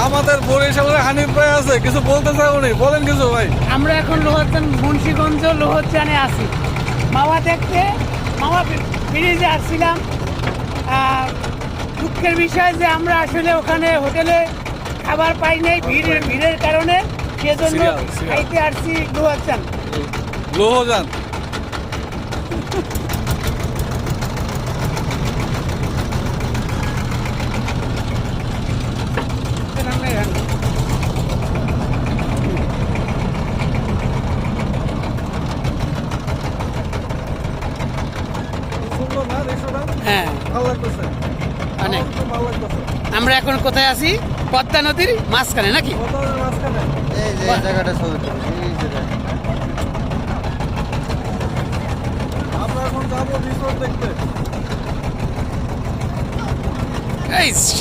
আমাদের বরিশালের হানিফ ভাই আছে, কিছু বলতে চাও উনি, বলেন কিছু ভাই। আমরা এখন লোহাচান মুন্সিগঞ্জ লোহাচানে আছি মাওয়া দেখতে। মাওয়া ব্রিজে আসছিলাম। দুঃখের বিষয় যে আমরা আসলে ওখানে হোটেলে খাবার পাই নাই ভিড়ের কারণে, সেজন্য খাইতে আসছি লোহাচান। লোহজান সুন্দর না দৃশ্যটা? হ্যাঁ, ভালো লাগতেছে, অনেক। আমার খুব ভালো লাগতেছে। আমরা এখন কোথায় আছি? পদ্মা নদীর মাঝখানে নাকি? পদ্মার মাঝখানে এই যে এই জায়গাটা ছবি তুলি, এই যে দেখ। আমরা এখন যাবো রিসোর্ট দেখতে। এই